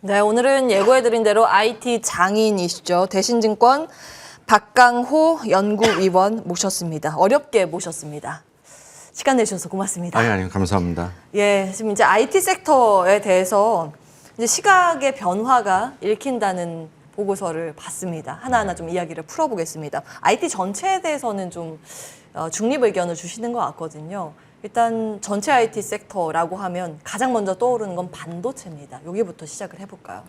네, 오늘은 예고해드린 대로 IT 장인이시죠. 대신증권 박강호 연구위원 모셨습니다. 어렵게 모셨습니다. 시간 내주셔서 고맙습니다. 아니, 감사합니다. 예, 지금 이제 IT 섹터에 대해서 이제 시각의 변화가 읽힌다는 보고서를 봤습니다. 하나하나 좀 이야기를 풀어보겠습니다. IT 전체에 대해서는 좀 중립 의견을 주시는 것 같거든요. 일단 전체 IT 섹터라고 하면 가장 먼저 떠오르는 건 반도체입니다. 여기부터 시작을 해볼까요?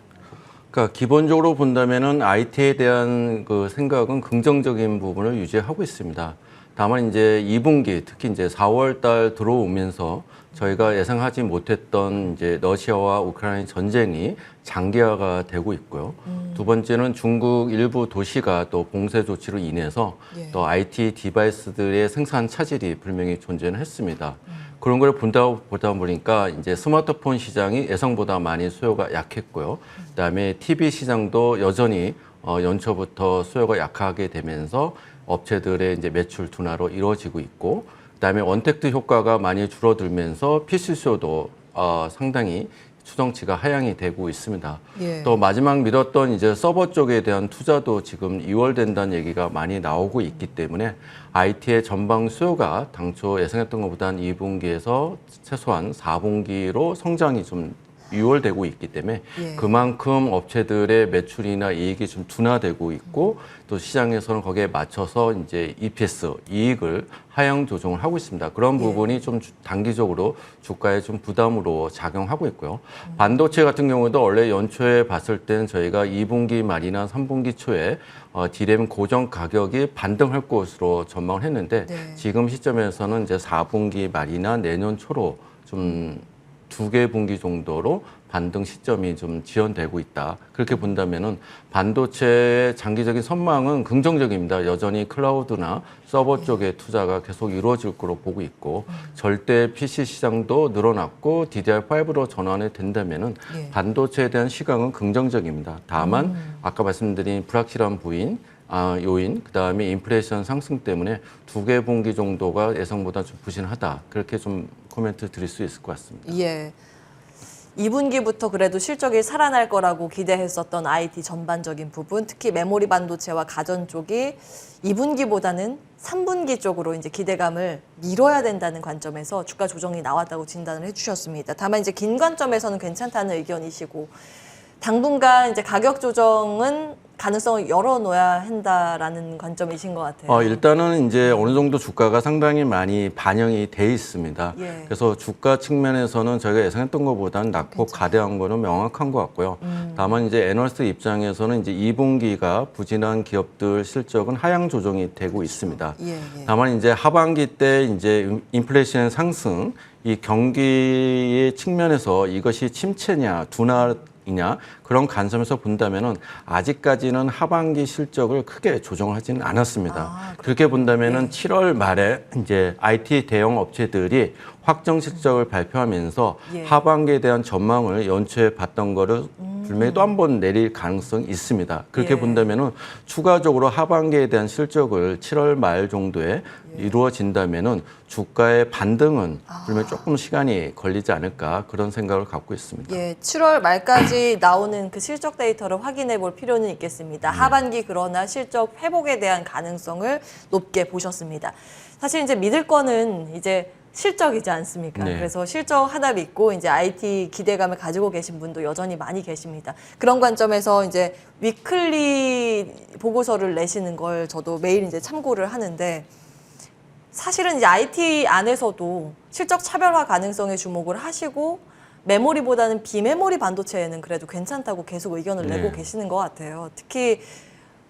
그러니까 기본적으로 본다면은 IT에 대한 그 생각은 긍정적인 부분을 유지하고 있습니다. 다만 이제 2분기 특히 이제 4월 달 들어오면서 저희가 예상하지 못했던 이제 러시아와 우크라이나 전쟁이 장기화가 되고 있고요. 두 번째는 중국 일부 도시가 또 봉쇄 조치로 인해서 또 IT 디바이스들의 생산 차질이 분명히 존재는 했습니다. 그런 걸 보다 보니까 이제 스마트폰 시장이 예상보다 많이 수요가 약했고요. 그다음에 TV 시장도 여전히 연초부터 수요가 약하게 되면서 업체들의 이제 매출 둔화로 이루어지고 있고, 그다음에 언택트 효과가 많이 줄어들면서 PC 수요도 상당히 추정치가 하향이 되고 있습니다. 예. 또 마지막 미뤘던 이제 서버 쪽에 대한 투자도 지금 2월 된다는 얘기가 많이 나오고 있기 때문에 IT의 전방 수요가 당초 예상했던 것보다는 2분기에서 최소한 4분기로 성장이 좀 유월되고 있기 때문에 그만큼 업체들의 매출이나 이익이 좀 둔화되고 있고 또 시장에서는 거기에 맞춰서 이제 EPS 이익을 하향 조정을 하고 있습니다. 그런 부분이 좀 단기적으로 주가에 좀 부담으로 작용하고 있고요. 반도체 같은 경우도 원래 연초에 봤을 때는 저희가 2분기 말이나 3분기 초에 디램 고정 가격이 반등할 것으로 전망을 했는데 지금 시점에서는 이제 4분기 말이나 내년 초로 좀 2개 분기 정도로 반등 시점이 좀 지연되고 있다. 그렇게 본다면은 반도체의 장기적인 선망은 긍정적입니다. 여전히 클라우드나 서버 쪽의 투자가 계속 이루어질 거로 보고 있고 절대 PC 시장도 늘어났고 DDR5로 전환이 된다면은 반도체에 대한 시각은 긍정적입니다. 다만 아까 말씀드린 불확실한 요인, 그다음에 인플레이션 상승 때문에 2개 분기 정도가 예상보다 좀 부진하다. 그렇게 좀 코멘트 드릴 수 있을 것 같습니다. 예. 2분기부터 그래도 실적이 살아날 거라고 기대했었던 IT 전반적인 부분, 특히 메모리 반도체와 가전 쪽이 2분기보다는 3분기 쪽으로 이제 기대감을 미뤄야 된다는 관점에서 주가 조정이 나왔다고 진단을 해주셨습니다. 다만 이제 긴 관점에서는 괜찮다는 의견이시고 당분간 이제 가격 조정은 가능성을 열어놓아야 한다라는 관점이신 것 같아요. 일단은 이제 어느 정도 주가가 상당히 많이 반영이 돼 있습니다. 그래서 주가 측면에서는 저희가 예상했던 것보다는 낮고 가대한 거는 명확한 것 같고요. 다만 이제 애널리스트 입장에서는 이제 2분기가 부진한 기업들 실적은 하향 조정이 되고 있습니다. 다만 이제 하반기 때 이제 인플레이션 상승, 이 경기의 측면에서 이것이 침체냐, 둔화이냐 그런 관점에서 본다면은 아직까지는 하반기 실적을 크게 조정하지는 않았습니다. 그렇게 본다면은 7월 말에 이제 IT 대형 업체들이 확정 실적을 발표하면서 하반기에 대한 전망을 연초에 봤던 거를 분명히 또 한 번 내릴 가능성이 있습니다. 그렇게 본다면은 추가적으로 하반기에 대한 실적을 7월 말 정도에 이루어진다면은 주가의 반등은 분명히 조금 시간이 걸리지 않을까 그런 생각을 갖고 있습니다. 7월 말까지 나오는 그 실적 데이터를 확인해 볼 필요는 있겠습니다. 하반기 그러나 실적 회복에 대한 가능성을 높게 보셨습니다. 사실 이제 믿을 거는 이제 실적이지 않습니까? 그래서 실적 하나 믿고 이제 IT 기대감을 가지고 계신 분도 여전히 많이 계십니다. 그런 관점에서 이제 위클리 보고서를 내시는 걸 저도 매일 이제 참고를 하는데 사실은 이제 IT 안에서도 실적 차별화 가능성에 주목을 하시고 메모리보다는 비메모리 반도체에는 그래도 괜찮다고 계속 의견을 내고 계시는 것 같아요. 특히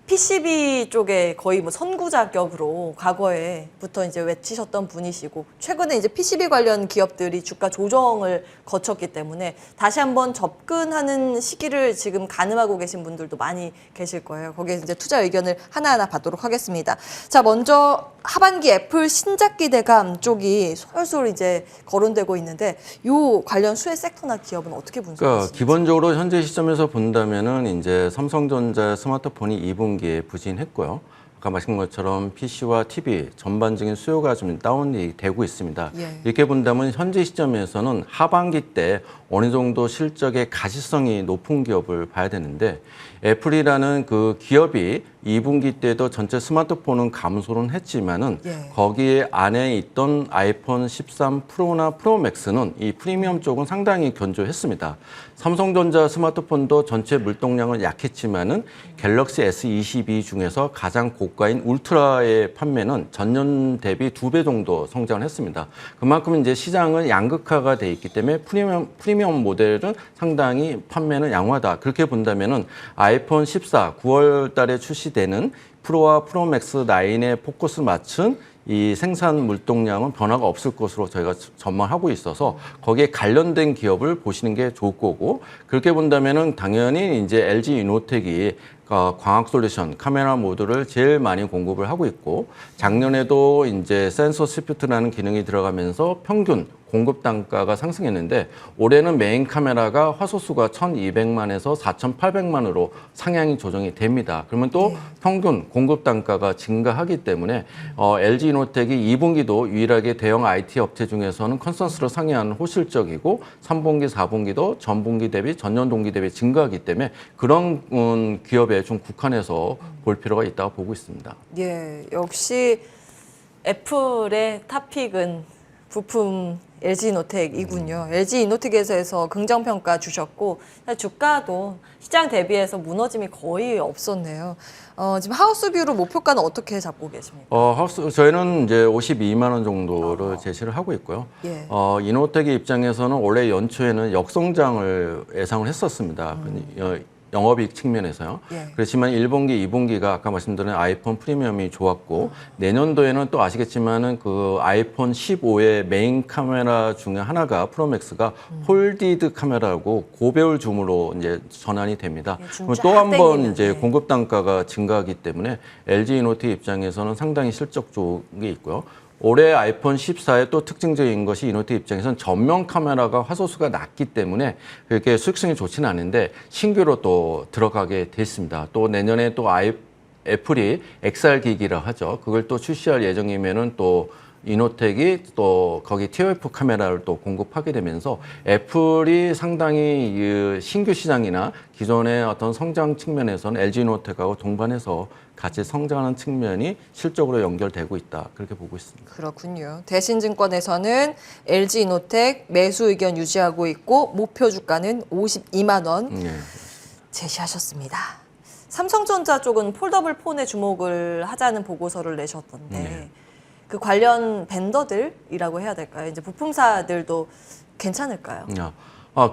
PCB 쪽에 거의 뭐 선구자격으로 과거에부터 이제 외치셨던 분이시고 최근에 이제 PCB 관련 기업들이 주가 조정을 거쳤기 때문에 다시 한번 접근하는 시기를 지금 가늠하고 계신 분들도 많이 계실 거예요. 거기에 이제 투자 의견을 하나하나 받도록 하겠습니다. 자, 먼저 하반기 애플 신작 기대감 쪽이 솔솔 이제 거론되고 있는데 요 관련 수혜 섹터나 기업은 어떻게 분석하시는지? 기본적으로 현재 시점에서 본다면은 이제 삼성전자 스마트폰이 2분기에 부진했고요. 아까 말씀한 것처럼 PC와 TV 전반적인 수요가 좀 다운이 되고 있습니다. 예. 이렇게 본다면 현재 시점에서는 하반기 때 어느 정도 실적의 가시성이 높은 기업을 봐야 되는데 애플이라는 그 기업이 2분기 때도 전체 스마트폰은 감소는 했지만은 예. 거기에 안에 있던 아이폰 13 프로나 프로 맥스는 이 프리미엄 쪽은 상당히 견조했습니다. 삼성전자 스마트폰도 전체 물동량은 약했지만은 갤럭시 S22 중에서 가장 고가인 울트라의 판매는 전년 대비 2배 정도 성장을 했습니다. 그만큼 이제 시장은 양극화가 돼 있기 때문에 프리미엄 모델은 상당히 판매는 양호하다. 그렇게 본다면은 아이폰 14 9월 달에 출시되는 프로와 프로맥스 9에 포커스 맞춘 이 생산 물동량은 변화가 없을 것으로 저희가 전망하고 있어서 거기에 관련된 기업을 보시는 게 좋을 거고 그렇게 본다면은 당연히 이제 LG 이노텍이 광학 솔루션 카메라 모듈을 제일 많이 공급을 하고 있고 작년에도 이제 센서 스위프트라는 기능이 들어가면서 평균 공급 단가가 상승했는데 올해는 메인 카메라가 화소수가 1,200만에서 4,800만으로 상향이 조정이 됩니다. 그러면 또 평균 공급 단가가 증가하기 때문에 LG 이노텍이 2분기도 유일하게 대형 IT 업체 중에서는 컨센서스로 상회하는 호실적이고 3분기, 4분기도 전분기 대비 전년 동기 대비 증가하기 때문에 그런 기업에 좀 국한해서 볼 필요가 있다고 보고 있습니다. 예, 역시 애플의 탑픽은 부품 LG이노텍이군요. LG이노텍에서 긍정평가 주셨고 주가도 시장 대비해서 무너짐이 거의 없었네요. 지금 하우스뷰로 목표가는 어떻게 잡고 계십니까? 저희는 이제 52만 원 정도를 제시를 하고 있고요. 예. 이노텍의 입장에서는 올해 연초에는 역성장을 예상을 했었습니다. 영업이익 측면에서요. 예. 그렇지만 1분기, 2분기가 아까 말씀드린 아이폰 프리미엄이 좋았고 내년도에는 또 아시겠지만은 그 아이폰 15의 메인 카메라 중에 하나가 프로맥스가 폴디드 카메라고 고배율 줌으로 이제 전환이 됩니다. 예, 또 한 번 이제 네. 공급 단가가 증가하기 때문에 LG 이노텍 입장에서는 상당히 실적 좋은 게 있고요. 올해 아이폰 14의 또 특징적인 것이 이노텍 입장에서는 전면 카메라가 화소수가 낮기 때문에 그렇게 수익성이 좋지는 않은데 신규로 또 들어가게 됐습니다. 또 내년에 또 애플이 XR 기기라 하죠. 그걸 또 출시할 예정이면은 또 이노텍이 또 거기 TOF 카메라를 또 공급하게 되면서 애플이 상당히 이 신규 시장이나 기존의 어떤 성장 측면에서는 LG 이노텍하고 동반해서 같이 성장하는 측면이 실적으로 연결되고 있다. 그렇게 보고 있습니다. 그렇군요. 대신증권에서는 LG이노텍 매수 의견 유지하고 있고 목표 주가는 52만 원 제시하셨습니다. 삼성전자 쪽은 폴더블 폰에 주목을 하자는 보고서를 내셨던데 네. 그 관련 벤더들이라고 해야 될까요? 이제 부품사들도 괜찮을까요?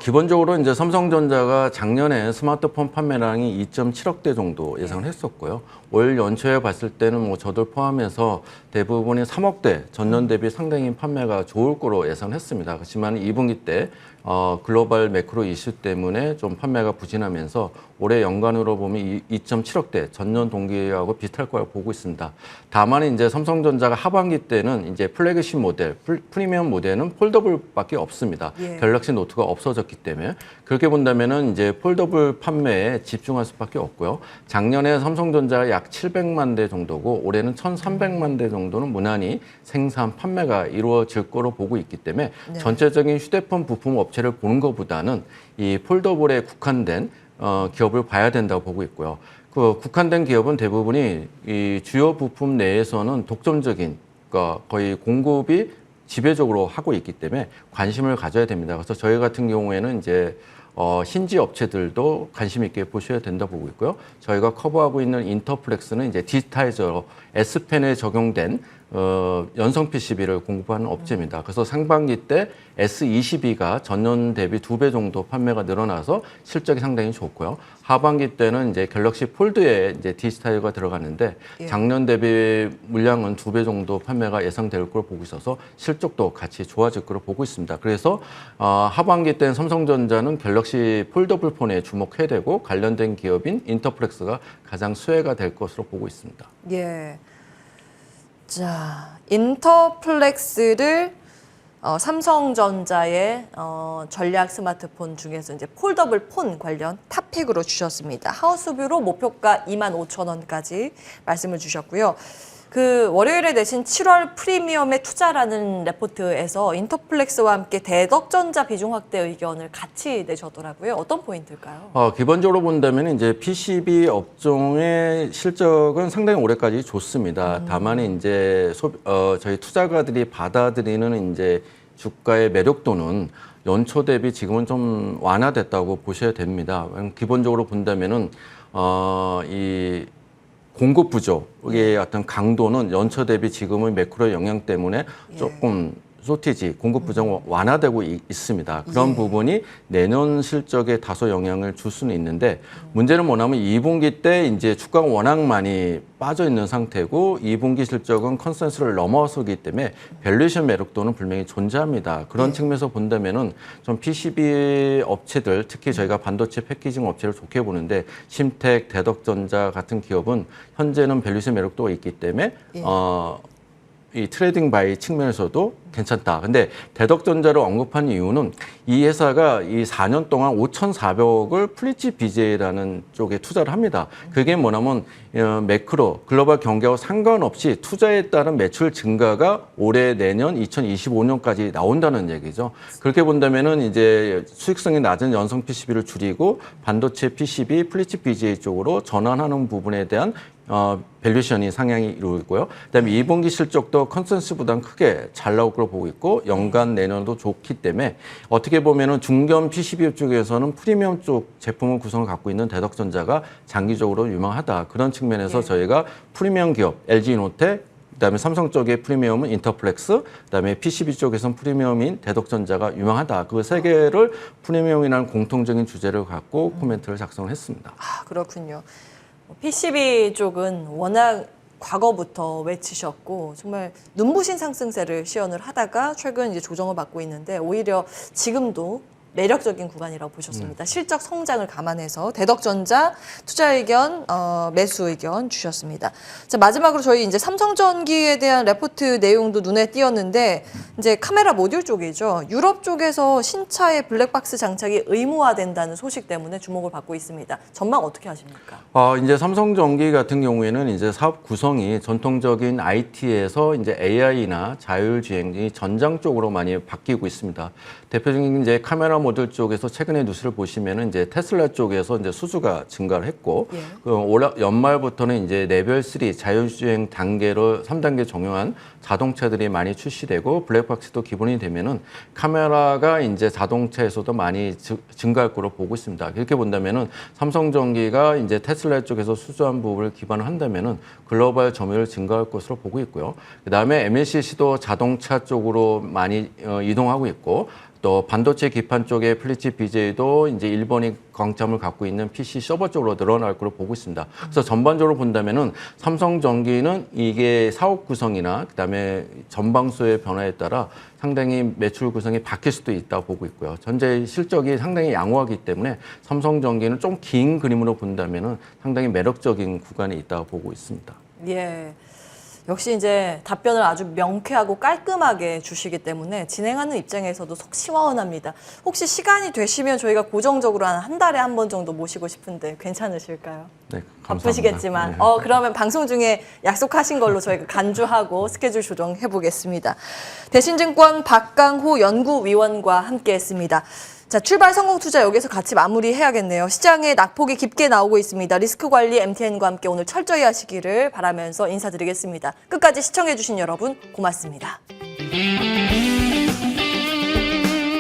기본적으로 이제 삼성전자가 작년에 스마트폰 판매량이 2.7억 대 정도 예상을 했었고요. 올 연초에 봤을 때는 뭐 저도 포함해서 대부분이 3억 대 전년 대비 상당히 판매가 좋을 거로 예상했습니다. 그렇지만 2분기 때 글로벌 매크로 이슈 때문에 좀 판매가 부진하면서 올해 연간으로 보면 2.7억 대 전년 동기하고 비슷할 거라고 보고 있습니다. 다만 이제 삼성전자가 하반기 때는 이제 플래그십 모델, 프리미엄 모델은 폴더블밖에 없습니다. 예. 갤럭시 노트가 없어졌기 때문에 그렇게 본다면은 이제 폴더블 판매에 집중할 수밖에 없고요. 작년에 삼성전자가 약 700만 대 정도고 올해는 1,300만 대 정도는 무난히 생산 판매가 이루어질 거로 보고 있기 때문에 네. 전체적인 휴대폰 부품 업체를 보는 것보다는 이 폴더블에 국한된 기업을 봐야 된다고 보고 있고요. 그 국한된 기업은 대부분이 이 주요 부품 내에서는 독점적인 그러니까 거의 공급이 지배적으로 하고 있기 때문에 관심을 가져야 됩니다. 그래서 저희 같은 경우에는 이제 힌지 업체들도 관심 있게 보셔야 된다 보고 있고요. 저희가 커버하고 있는 인터플렉스는 이제 디지타이저 S펜에 적용된 연성 PCB를 공급하는 업체입니다. 그래서 상반기 때 S22가 전년 대비 2배 정도 판매가 늘어나서 실적이 상당히 좋고요. 하반기 때는 이제 갤럭시 폴드에 이제 디지타이저가 들어가는데 예. 작년 대비 물량은 2배 정도 판매가 예상될 걸 보고 있어서 실적도 같이 좋아질 걸로 보고 있습니다. 그래서 하반기 때는 삼성전자는 갤럭시 폴더블 폰에 주목해야 되고 관련된 기업인 인터플렉스가 가장 수혜가 될 것으로 보고 있습니다. 예. 자, 인터플렉스를 삼성전자의 전략 스마트폰 중에서 이제 폴더블 폰 관련 탑픽으로 주셨습니다. 하우스뷰로 목표가 25,000원까지 말씀을 주셨고요. 그 월요일에 내신 7월 프리미엄에 투자라는 레포트에서 인터플렉스와 함께 대덕전자 비중 확대 의견을 같이 내셨더라고요. 어떤 포인트일까요? 기본적으로 본다면 이제 PCB 업종의 실적은 상당히 올해까지 좋습니다. 다만 이제 저희 투자가들이 받아들이는 이제 주가의 매력도는 연초 대비 지금은 좀 완화됐다고 보셔야 됩니다. 기본적으로 본다면은 이 공급 부족의 어떤 강도는 연초 대비 지금은 매크로 영향 때문에 조금 쇼티지, 공급 부족 완화되고 있습니다. 그런 부분이 내년 실적에 다소 영향을 줄 수는 있는데 문제는 뭐냐면 2분기 때 이제 주가가 워낙 많이 빠져 있는 상태고 2분기 실적은 컨센서스를 넘어서기 때문에 밸류에이션 매력도는 분명히 존재합니다. 그런 측면에서 본다면은 좀 PCB 업체들, 특히 저희가 반도체 패키징 업체를 좋게 보는데 심텍, 대덕전자 같은 기업은 현재는 밸류에이션 매력도가 있기 때문에 이 트레이딩 바이 측면에서도 괜찮다. 근데 대덕전자를 언급한 이유는 이 회사가 이 4년 동안 5,400억을 플리치 BJ라는 쪽에 투자를 합니다. 그게 뭐냐면 매크로, 글로벌 경기와 상관없이 투자에 따른 매출 증가가 올해 내년 2025년까지 나온다는 얘기죠. 그렇게 본다면은 이제 수익성이 낮은 연성 PCB를 줄이고 반도체 PCB, 플리치 BJ 쪽으로 전환하는 부분에 대한 밸류에이션이 상향이 이루고요. 그다음에 2분기 실적도 컨센서스보다는 크게 잘 나올 걸로 보고 있고 연간 내년도 좋기 때문에 어떻게 보면은 중견 PCB 쪽에서는 프리미엄 쪽 제품을 구성을 갖고 있는 대덕전자가 장기적으로 유망하다. 그런 측면에서 저희가 프리미엄 기업 LG이노텍 그다음에 삼성 쪽의 프리미엄은 인터플렉스, 그다음에 PCB 쪽에서는 프리미엄인 대덕전자가 유망하다. 그 세 개를 프리미엄이라는 공통적인 주제를 갖고 코멘트를 작성을 했습니다. 아, 그렇군요. PCB 쪽은 워낙 과거부터 외치셨고 정말 눈부신 상승세를 시연을 하다가 최근 이제 조정을 받고 있는데 오히려 지금도 매력적인 구간이라고 보셨습니다. 실적 성장을 감안해서 대덕전자 투자 의견, 매수 의견 주셨습니다. 자, 마지막으로 저희 이제 삼성전기에 대한 레포트 내용도 눈에 띄었는데 이제 카메라 모듈 쪽이죠. 유럽 쪽에서 신차의 블랙박스 장착이 의무화된다는 소식 때문에 주목을 받고 있습니다. 전망 어떻게 하십니까? 이제 삼성전기 같은 경우에는 이제 사업 구성이 전통적인 IT에서 이제 AI나 자율주행이 전장 쪽으로 많이 바뀌고 있습니다. 대표적인 이제 카메라 모듈 쪽에서 최근에 뉴스를 보시면은 이제 테슬라 쪽에서 이제 수주가 증가를 했고, 올 연말부터는 이제 레벨 3 자율주행 단계로 3단계 적용한 자동차들이 많이 출시되고 블랙박스도 기본이 되면은 카메라가 이제 자동차에서도 많이 증가할 거로 보고 있습니다. 이렇게 본다면은 삼성전기가 이제 테슬라 쪽에서 수주한 부분을 기반을 한다면은 글로벌 점유율 증가할 것으로 보고 있고요. 그다음에 MLCC도 자동차 쪽으로 많이 이동하고 있고. 또 반도체 기판 쪽의 플리치 BJ도 이제 일본이 강점을 갖고 있는 PC 서버 쪽으로 늘어날 걸로 보고 있습니다. 그래서 전반적으로 본다면은 삼성전기는 이게 사업 구성이나 그다음에 전방수의 변화에 따라 상당히 매출 구성이 바뀔 수도 있다고 보고 있고요. 현재 실적이 상당히 양호하기 때문에 삼성전기는 좀 긴 그림으로 본다면은 상당히 매력적인 구간에 있다고 보고 있습니다. 예. 역시 이제 답변을 아주 명쾌하고 깔끔하게 주시기 때문에 진행하는 입장에서도 속 시원합니다. 혹시 시간이 되시면 저희가 고정적으로 한 달에 한 번 정도 모시고 싶은데 괜찮으실까요? 네, 감사합니다. 바쁘시겠지만 네. 그러면 방송 중에 약속하신 걸로 저희가 간주하고 스케줄 조정해 보겠습니다. 대신증권 박강호 연구위원과 함께했습니다. 자, 출발 성공 투자 여기서 같이 마무리해야겠네요. 시장에 낙폭이 깊게 나오고 있습니다. 리스크 관리 MTN과 함께 오늘 철저히 하시기를 바라면서 인사드리겠습니다. 끝까지 시청해주신 여러분 고맙습니다.